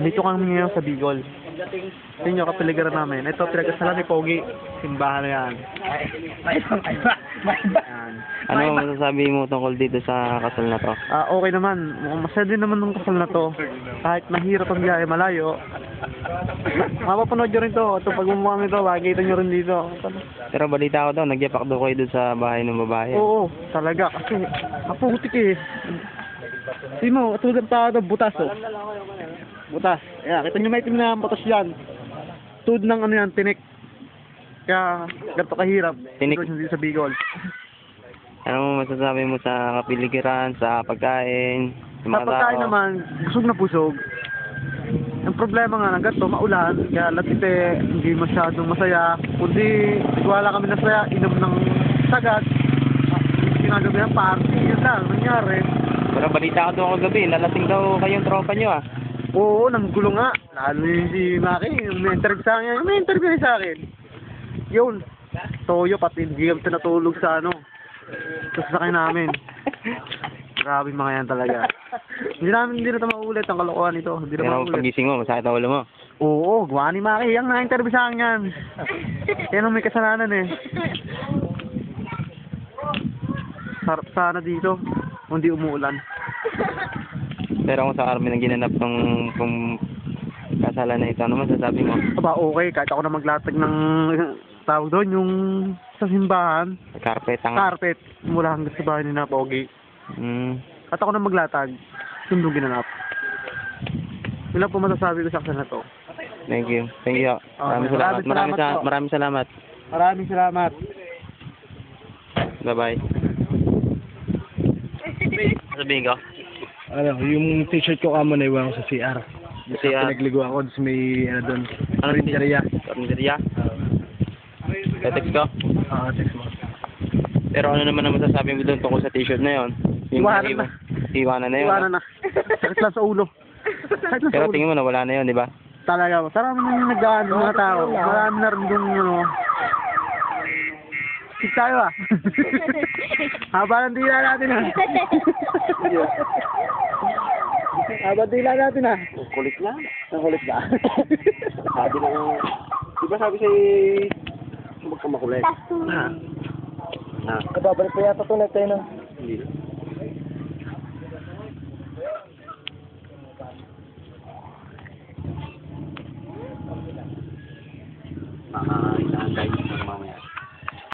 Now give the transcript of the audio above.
Dito kami ngayon sa Bicol. Sa inyo, kapiligiran namin. Ito, pinagkasalan ni Pogi. Simbahan na yan. Yan. Ano masasabi mo tungkol dito sa kasal na to? Okay naman. Mukhang masaya din naman ng kasal na to. Kahit mahirap ang biyahe, malayo. Mapapanood nyo rin to. Ito, pag umuha nito, makikita nyo rin dito. Pero balita ko daw, nagyapak daw kayo doon sa bahay ng babae. Oo, talaga. Kasi, maputik eh. Hindi mo, tulad pa ito, butas oh. Butas. Ayan, kita nyo may itim na butas yan. Tud ng ano yan, tinik. Kaya, ganito kahirap. Tinik. Dito sa Bicol. Ano masasabi mo sa kapiligiran, sa pagkain, sa Sa mga pagkain tao? naman, busog na busog. Ang problema nga ng ganito, maulan, kaya latite, hindi masyadong masaya. Kundi, wala kami na saya, inom ng sagat. Ginagawa yan, party, yun lang, nangyari. Pero balita ko doon kagabi, lalasing daw kayong tropa nyo ah. Oo, nanggulo nga. Lalo yung si Maki, yung may interview sa akin, may interview sa akin. Yun, toyo, pati hindi kami natulog sa ano, sa sasakyan namin. Grabe mga yan talaga. Hindi na ito maulit ang kalokohan nito. Hindi na Pero maulit. pagising mo, masakit ang ulo mo. Oo, gawa ni Maki. Yung na-interview sa akin yan. Yan ang may kasalanan eh. Sarap sana dito. Hindi umuulan. Pero kung sa army na ginanap ng kasalan na ito, ano masasabi mo? Aba, okay. Kahit ako na maglatag ng tawag doon, yung sa simbahan. Carpet ang... Carpet. Mula hanggang sa bahay ni na Pogi. At ako na maglatag. Sundong ginanap. Yun lang po masasabi ko sa akin na to. Thank you. Thank you. Maraming salamat. Maraming salamat. Maraming salamat. Bye-bye. Sabihin ko? Ano, yung t-shirt ko kamo na iwan ko sa CR. CR. Pinagligo ako sa may, ano doon, Ano Rinderia. Karinderya? Text ko? Text mo. Pero ano naman ang masasabi mo doon tungkol sa t-shirt na yon? Iwanan na. Iwanan na yun. Iwanan na. Sakit lang sa ulo. Sakit lang sa Pero ulo. tingin mo na wala na yun, di ba? Talaga, marami na yung nag-ano mga tao. Marami na rin yung, ano, sit tayo ah. Haba ng dila natin ah. Haba ng dila natin ah. Kulit na. Ang kulit ba? Sabi na di ba sabi sa'yo, huwag ka makulit? Kababalik pa yata ito na tayo ng... Hindi na. Ah,